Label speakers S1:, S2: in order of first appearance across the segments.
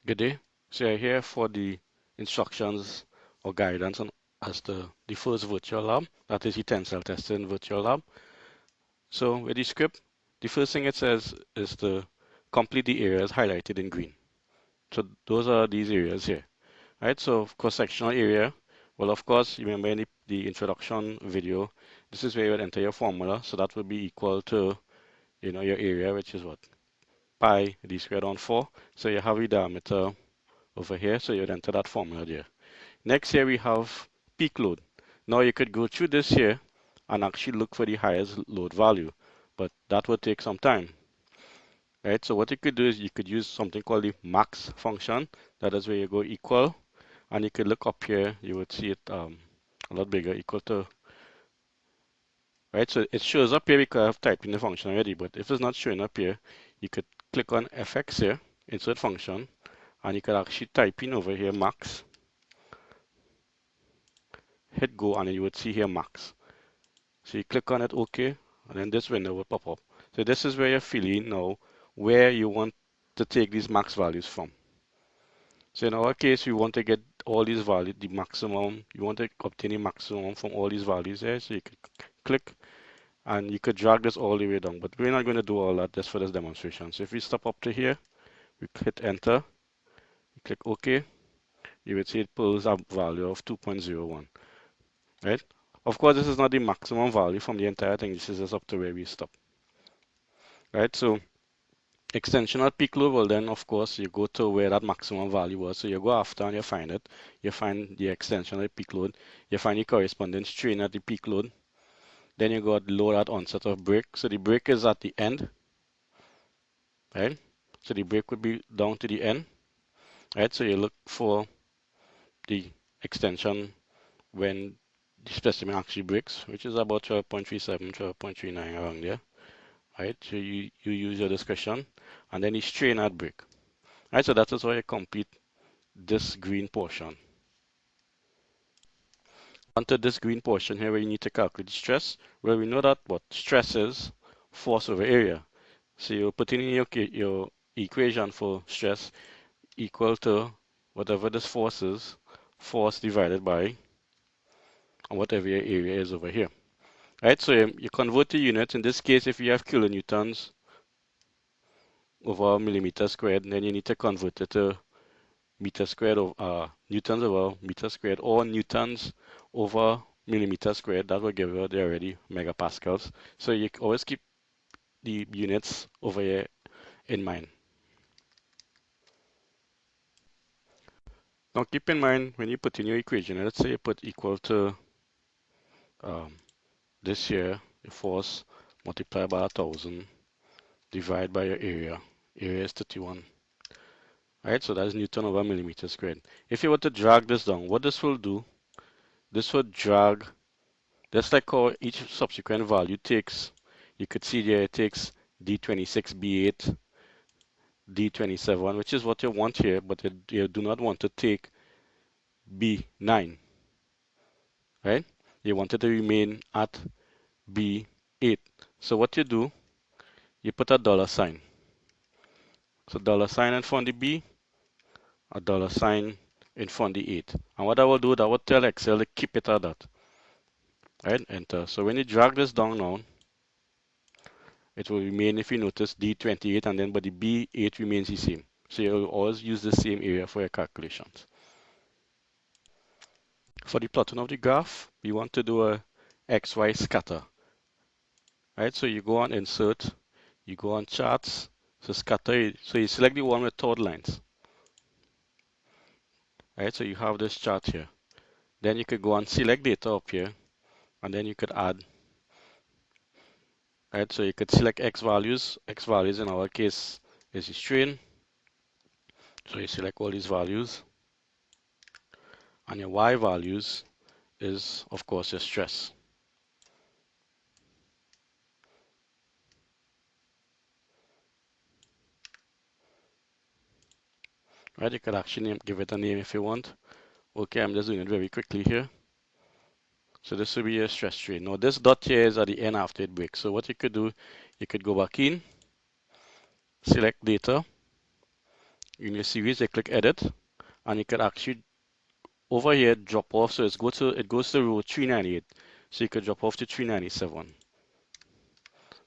S1: Good day. So you're here for the instructions or guidance on as the first virtual lab, that is the tensile testing virtual lab. So with the script, the first thing it says is to complete the areas highlighted in green. So those are these areas here, right? So cross-sectional area, well, of course, you remember in the introduction video, this is where you would enter your formula. So that would be equal to, your area, which is what? Pi d squared on 4. So you have your diameter over here, so you'd enter that formula there. Next here we have peak load. Now you could go through this here and actually look for the highest load value, but that would take some time, right? So what you could do is you could use something called the max function. That is where you go equal, and you could look up here, you would see it a lot bigger, equal to, right? So it shows up here because I've typed in the function already, but if it's not showing up here, you could click on fx here, insert function, and you could actually type in over here max, hit go, and then you would see here max. So you click on it, OK, and then this window will pop up. So this is where you're filling now where you want to take these max values from. So in our case, we want to get all these values, the maximum, you want to obtain the maximum from all these values here. So you could click and you could drag this all the way down, but we're not going to do all that just for this demonstration. So if we step up to here, we hit enter, we click OK, you would see it pulls a value of 2.01, right? Of course, this is not the maximum value from the entire thing. This is just up to where we stop, right? So extensional peak load, well then, of course, you go to where that maximum value was. So you go after and you find it. You find the extensional peak load. You find the corresponding strain at the peak load. Then you got load at onset of break. So the break is at the end, right? So the break would be down to the end, right? So you look for the extension when the specimen actually breaks, which is about 12.37, 12.39 around there, right? So you use your discretion, and then you strain at break, right? So that is how you complete this green portion. Onto this green portion here where you need to calculate stress, where we know that what stress is force over area. So you're putting in your equation for stress equal to whatever this force is, force divided by whatever your area is over here. Right, so you convert the units. In this case, if you have kilonewtons over millimeter squared, then you need to convert it to meter squared over newtons over meter squared, or newtons over millimeter squared. That will give you the already megapascals. So you always keep the units over here in mind. Now keep in mind when you put in your equation, let's say you put equal to this here, the force multiplied by 1,000 divided by your area. Area is 31. Right, so that's Newton over millimeter squared. If you were to drag this down, what this will do, this will drag, just like how each subsequent value takes, you could see there it takes D26, B8, D27, which is what you want here, but you do not want to take B9, right? You want it to remain at B8. So what you do, you put a dollar sign. So dollar sign in front of the B, a dollar sign in front of the 8. And what I will do, that will tell Excel to keep it at that. Right, enter. So when you drag this down now, it will remain, if you notice, D28, and then but the B8 remains the same. So you'll always use the same area for your calculations. For the plotting of the graph, we want to do a XY scatter. Right, so you go on insert, you go on charts, so scatter, so you select the one with towed lines. Right, so you have this chart here. Then you could go on select data up here, and then you could add. Right, so you could select X values. X values in our case is the strain. So you select all these values. And your Y values is, of course, your stress. Right, you could actually give it a name if you want. Okay, I'm just doing it very quickly here. So this will be your stress strain. Now this dot here is at the end after it breaks. So what you could do, you could go back in, select data, in your series, you click edit, and you could actually over here drop off. So it goes to row 398. So you could drop off to 397.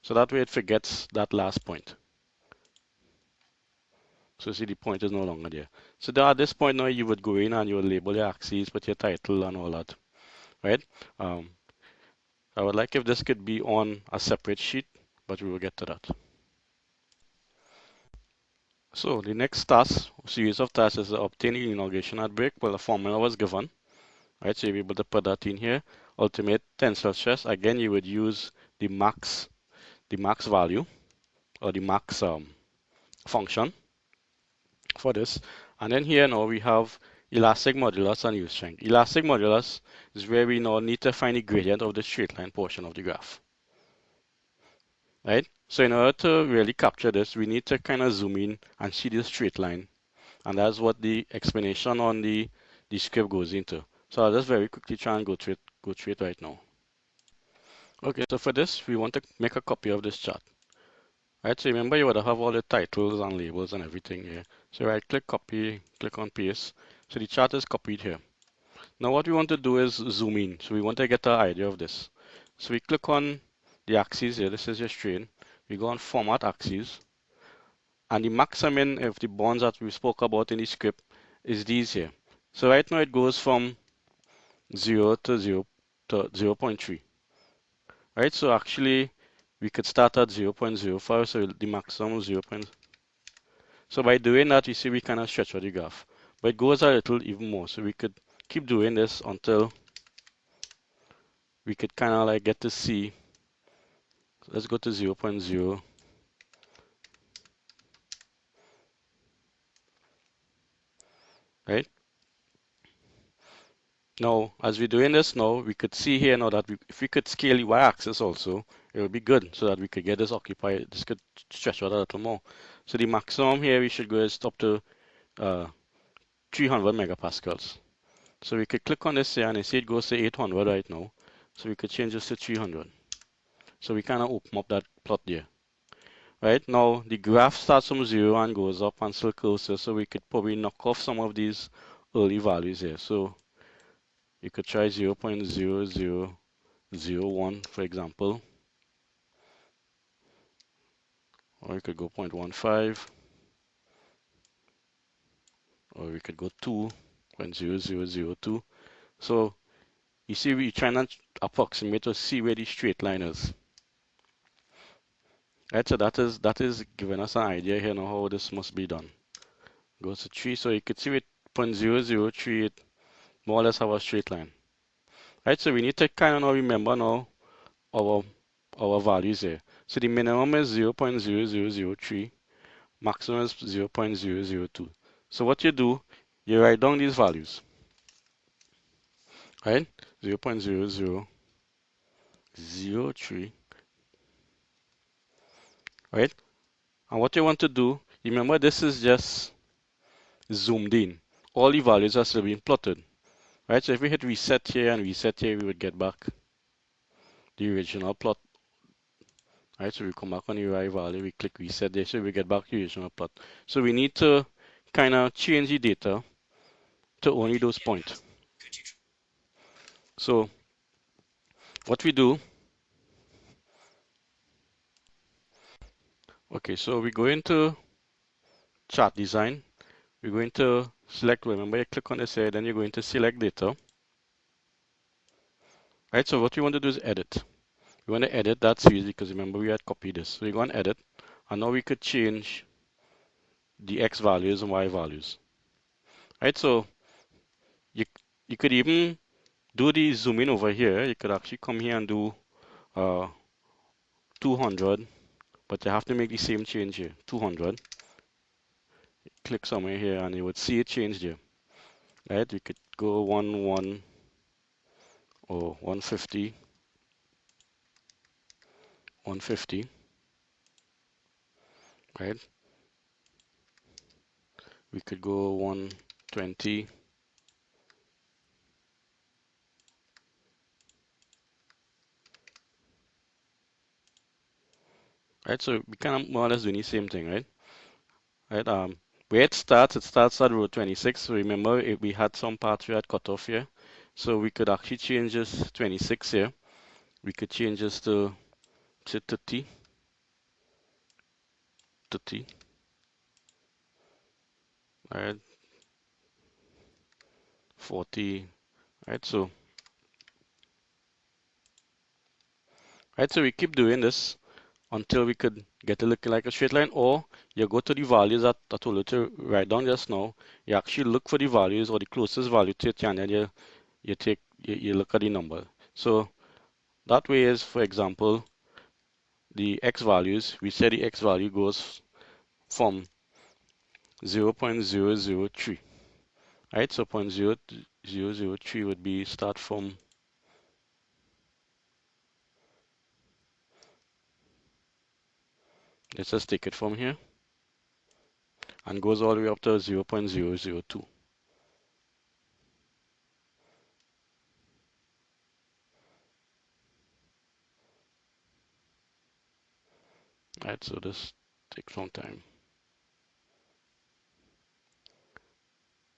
S1: So that way it forgets that last point. So see, the point is no longer there. So at this point now, you would go in and you would label your axes, put your title and all that, right? I would like if this could be on a separate sheet, but we will get to that. So the next task, series of tasks, is to obtain elongation at break. Well, the formula was given, right? So you'll be able to put that in here. Ultimate tensile stress. Again, you would use the max value or the max function for this. And then here now we have elastic modulus and yield strength. Elastic modulus is where we now need to find the gradient of the straight line portion of the graph, right? So in order to really capture this, we need to kind of zoom in and see this straight line. And that's what the explanation on the script goes into. So I'll just very quickly try and go through it right now. Okay, so for this, we want to make a copy of this chart. Right, so remember you would have all the titles and labels and everything here. So right click copy, click on paste. So the chart is copied here. Now what we want to do is zoom in. So we want to get an idea of this. So we click on the axis here. This is your strain. We go on format axis. And the maximum of the bonds that we spoke about in the script is these here. So right now it goes from 0 to 0 to 0.3. Right, so actually we could start at 0.05, so the maximum 0. So by doing that, you see we kind of stretch out the graph. But it goes a little even more. So we could keep doing this until we could kind of like get to see. So let's go to 0.0. Right? Now, as we're doing this now, we could see here now that if we could scale the y-axis also, it would be good so that we could get this occupied. This could stretch out a little more. So the maximum here we should go is up to 300 megapascals. So we could click on this here and you see it goes to 800 right now. So we could change this to 300. So we kind of open up that plot there. Right now, the graph starts from 0 and goes up and still closer. So we could probably knock off some of these early values here. So you could try 0.0001, for example. Or you could go 0.15. Or we could go 2.0002. So you see, we're trying to approximate to see where the straight line is. Right, so that is giving us an idea here now how this must be done. Goes to 3, so you could see with 0.003, it more or less have a straight line. Right, so we need to kind of now remember now our values here. So the minimum is 0.0003, maximum is 0.002. So what you do, you write down these values. Right, 0.0003. Right, and what you want to do, remember this is just zoomed in. All the values are still being plotted. Right, so if we hit reset here and reset here, we would get back the original plot. Right, so we come back on the UI value, we click reset there, so we get back the original plot. So we need to kind of change the data to only those points. So what we do, okay, so we go into chart design, we're going to select, remember you click on this here, then you're going to select data. Right, so what we want to do is edit. We want to edit that series because remember we had copied this. So we go and edit, and now we could change the X values and Y values. Right, so you could even do the zoom in over here. You could actually come here and do 200, but you have to make the same change here, 200. Click somewhere here and you would see it change there. Right, we could go 1 or 150, 150. Right, we could go 120. Right, so we kind of more or less doing the same thing, right? Right, Where it starts at row 26. So remember, if we had some parts we had cut off here. So we could actually change this 26 here. We could change this to say 30, 30, right, 40, right? So we keep doing this until we could get it looking like a straight line, or you go to the values that I told you to write down just now. You actually look for the values or the closest value to it, and then you look at the number. So that way is, for example, the x values. We say the x value goes from 0.003, right? So 0.0003 would be start from, let's just take it from here, and goes all the way up to 0.002. Right, so this takes some time.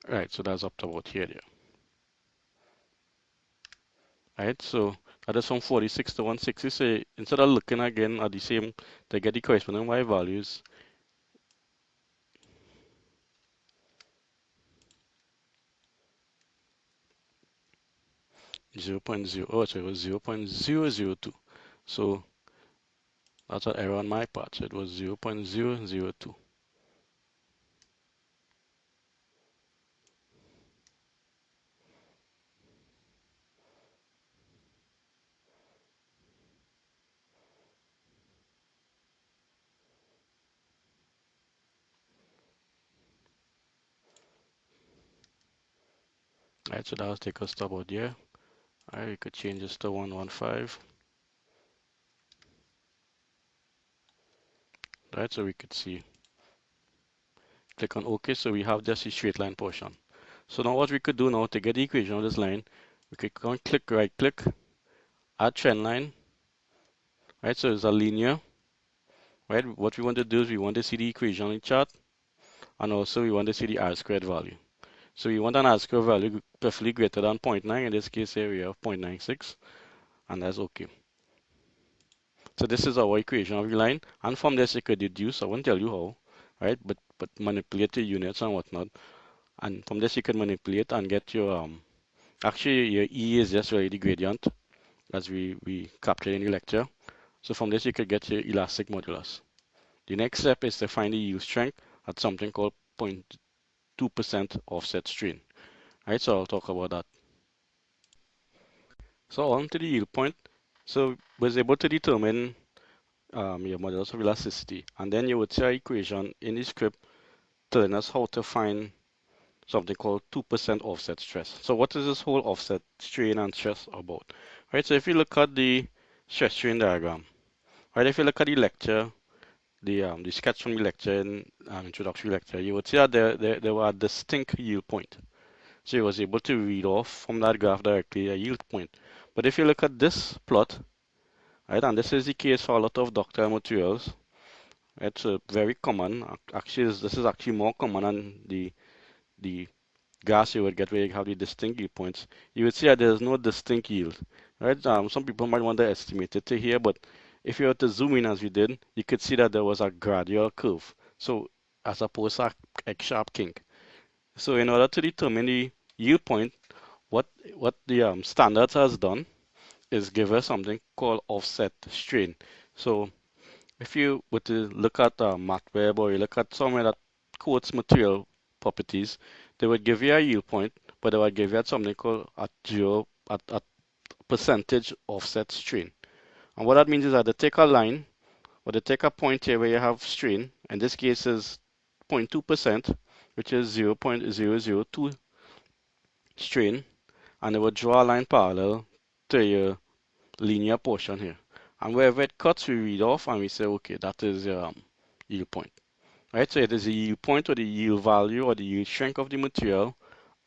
S1: Right, so that's up to about here, there. Right, so that is from 46 to 160. So instead of looking again at the same, to get the corresponding y values, 0.0, oh, so it was 0.002. So that's an error on my part. So it was 0.002. Right, so that will take us to about here. Alright, we could change this to 115. Right, so we could see. Click on OK, so we have just the straight line portion. So now what we could do now to get the equation of this line, we could go and click, right click, add trend line. Right, so it's a linear. Right, what we want to do is we want to see the equation in chart, and also we want to see the R squared value. So we want an R squared value preferably greater than 0.9. In this case here we have 0.96, and that's OK. So this is our equation of the line, and from this you could deduce, I won't tell you how, right, but manipulate the units and whatnot, and from this you can manipulate and get your actually your E is just really the gradient as we captured in the lecture. So from this you could get your elastic modulus. The next step is to find the yield strength at something called 0.2% offset strain. Right, so I'll talk about that. So on to the yield point. So was able to determine your modulus of elasticity, and then you would see an equation in the script telling us how to find something called 2% offset stress. So what is this whole offset strain and stress about? Right, so if you look at the stress strain diagram, right, if you look at the lecture, the sketch from the lecture in introductory lecture, you would see that there were a distinct yield point. So you was able to read off from that graph directly a yield point. But if you look at this plot, right, and this is the case for a lot of ductile materials, it's very common. Actually, this is actually more common than the gas you would get where you have the distinct yield points. You would see that there's no distinct yield, right? Some people might want to estimate it to here, but if you were to zoom in as we did, you could see that there was a gradual curve. So as opposed to a sharp kink. So in order to determine the yield point, what the standards has done is give us something called offset strain. So if you were to look at MATWeb or you look at somewhere that quotes material properties, they would give you a yield point, but they would give you something called a percentage offset strain. And what that means is that they take a line, or they take a point here where you have strain, in this case is 0.2%, which is 0.002 strain, and they would draw a line parallel to your linear portion here. And wherever it cuts, we read off and we say, okay, that is your yield point. Right, so it is the yield point or the yield value or the yield strength of the material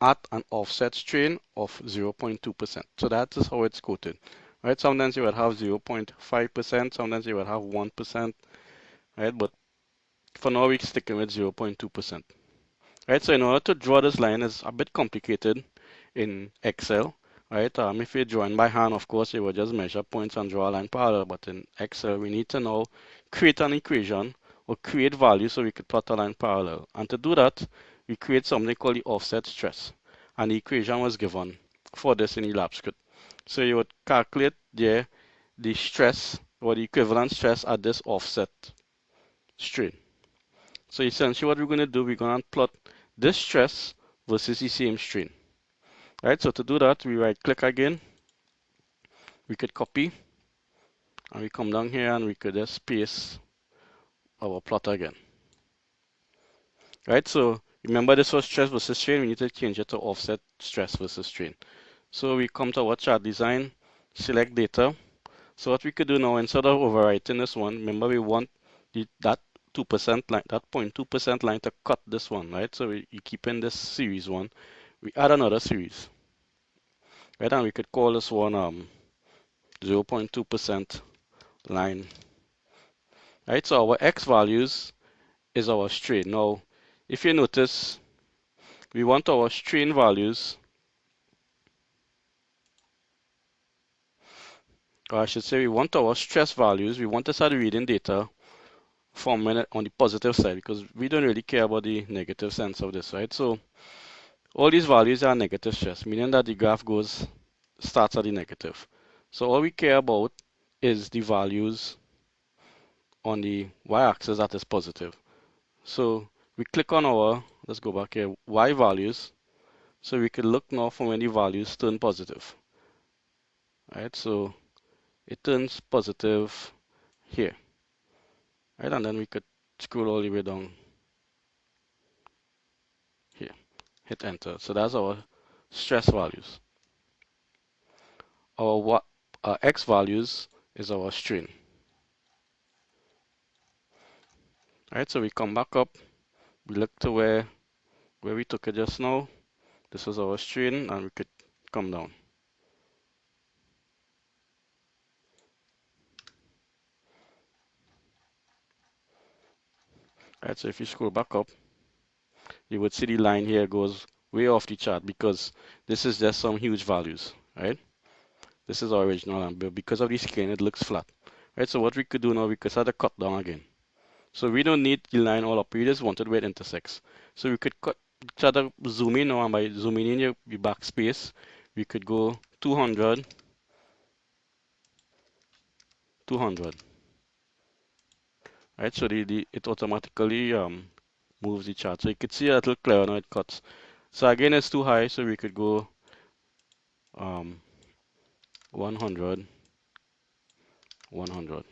S1: at an offset strain of 0.2%. So that is how it's quoted. Right, sometimes you would have 0.5%, sometimes you would have 1%, right, but for now we're sticking with 0.2%. Right, so in order to draw this line is a bit complicated in Excel, right? If you're drawing by hand, of course, you will just measure points and draw a line parallel, but in Excel, we need to now create an equation or create value so we could plot a line parallel. And to do that, we create something called the offset stress. And the equation was given for this in the lab script. So you would calculate there the stress or the equivalent stress at this offset strain. So essentially what we're going to do, we're going to plot this stress versus the same strain. Right, so to do that, we right click again, we could copy, and we come down here and we could just paste our plot again. Right, so remember this was stress versus strain, we need to change it to offset stress versus strain. So we come to our chart design, select data. So what we could do now, instead of overwriting this one, remember we want that 2% line, that 0.2% line to cut this one, right? So you keep in this series one, we add another series, right? And we could call this one 0.2% line, right? So our x values is our strain. Now, if you notice, we want our strain values, or I should say we want our stress values, we want to start reading data from on the positive side because we don't really care about the negative sense of this, right? So all these values are negative stress, meaning that the graph starts at the negative. So all we care about is the values on the y-axis that is positive. So we click on our, let's go back here, y values. So we can look now for when the values turn positive. Right, so it turns positive here. Right, and then we could scroll all the way down here. Hit enter. So that's our stress values. Our x values is our strain. Right, so we come back up, we look to where we took it just now. This was our strain, and we could come down. Right, so if you scroll back up, you would see the line here goes way off the chart because this is just some huge values, right? This is our original line, but because of the scaling, it looks flat. Right, so what we could do now, we could start to cut down again. So we don't need the line all up, we just wanted where it intersects. So we could try to zoom in now, and by zooming in your backspace, we could go 200, 200. Right, so it automatically moves the chart. So you could see a little clearer now it cuts. So again, it's too high, so we could go 100, 100.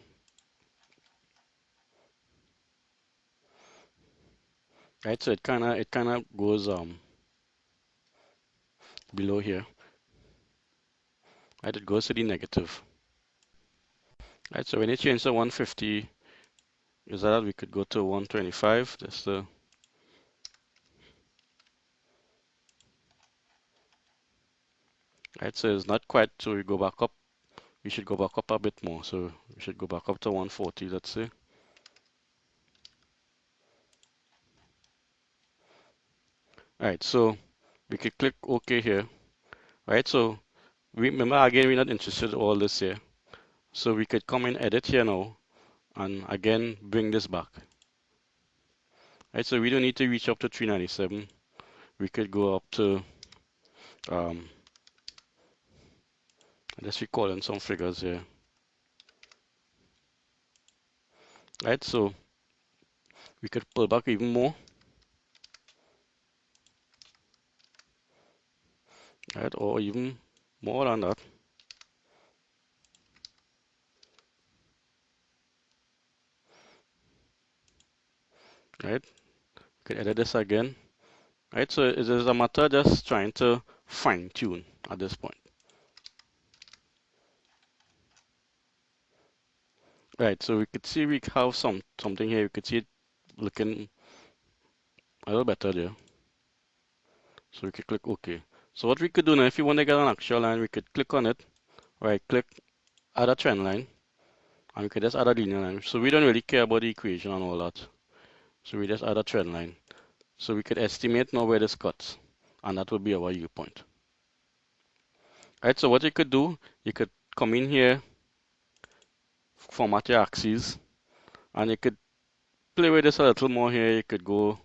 S1: Right, so it kind of goes below here. Right, it goes to the negative. Right, so when you change to 150, is that we could go to 125. Just right, so it's not quite. So we go back up. We should go back up a bit more. So we should go back up to 140. Let's say. Right, so we could click OK here. Right, so remember again, we're not interested in all this here. So we could come in edit here now, and again bring this back. Right, so we don't need to reach up to 397. We could go up to let's recall in some figures here. Right, so we could pull back even more. Right, or even more than that. Right, we could edit this again. Right, so it is a matter just trying to fine tune at this point. Right, so we could see we have something here. We could see it looking a little better there. So we could click OK. So what we could do now, if you want to get an actual line, we could click on it, right click, add a trend line, and we could just add a linear line. So we don't really care about the equation and all that. So we just add a trend line. So we could estimate now where this cuts, and that would be our U point. Right, so what you could do, you could come in here, format your axes, and you could play with this a little more here. You could go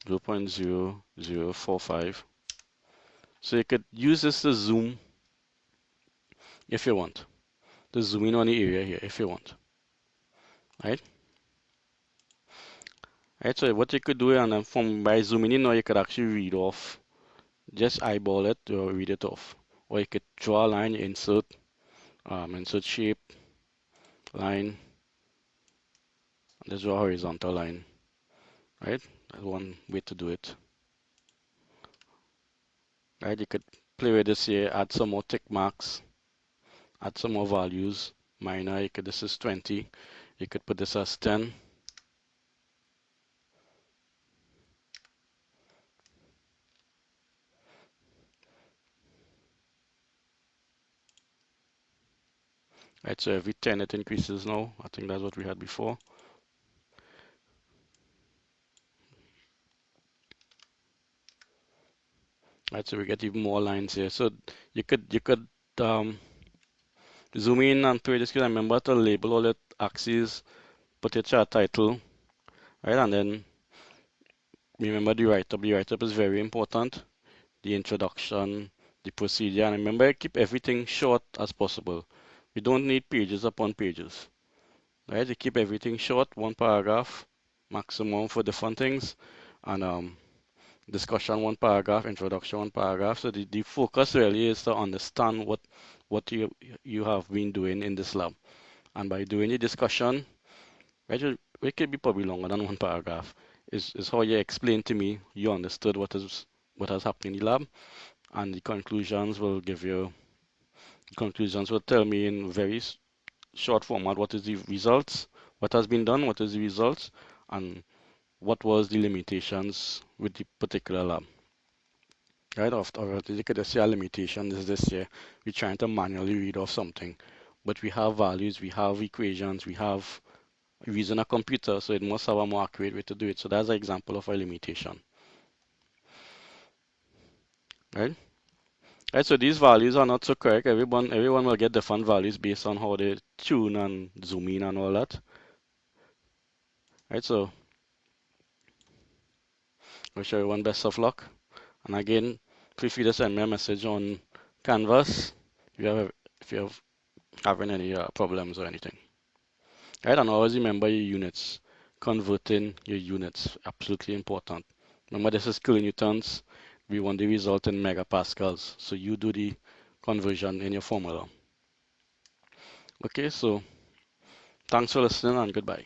S1: 0.0045. So you could use this to zoom if you want, to zoom in on the area here if you want. Right? Right, so what you could do, and then from by zooming in now, you could actually read off, just eyeball it or read it off. Or you could draw a line, insert shape, line, and just draw a horizontal line. Right? That's one way to do it. Right? You could play with this here, add some more tick marks, add some more values. Minor, you could, this is 20. You could put this as 10. Right, so every 10 it increases now. I think that's what we had before. Right, so we get even more lines here. So you could zoom in and play this. Remember to label all the axes, put your chart title, right, and then remember the write-up. The write-up is very important. The introduction, the procedure, and remember keep everything short as possible. We don't need pages upon pages. Right, you keep everything short, one paragraph maximum for different things, and discussion one paragraph, introduction one paragraph. So the focus really is to understand what you have been doing in this lab. And by doing the discussion, right, it could be probably longer than one paragraph, is how you explain to me you understood what has happened in the lab, and the conclusions will tell me in very short format what is the results, what has been done, what is the results, and what was the limitations with the particular lab. Right, or you could just say a limitation is this here. We're trying to manually read off something, but we have values, we have equations, we have using a computer, so it must have a more accurate way to do it. So that's an example of a limitation. Right? Right, so these values are not so correct. Everyone will get different values based on how they tune and zoom in and all that. Right, so I wish everyone best of luck. And again, feel free to send me a message on Canvas if you have having any problems or anything. Right, and always remember your units. Converting your units, absolutely important. Remember this is kilonewtons. We want the result in megapascals. So you do the conversion in your formula. Okay, so thanks for listening and goodbye.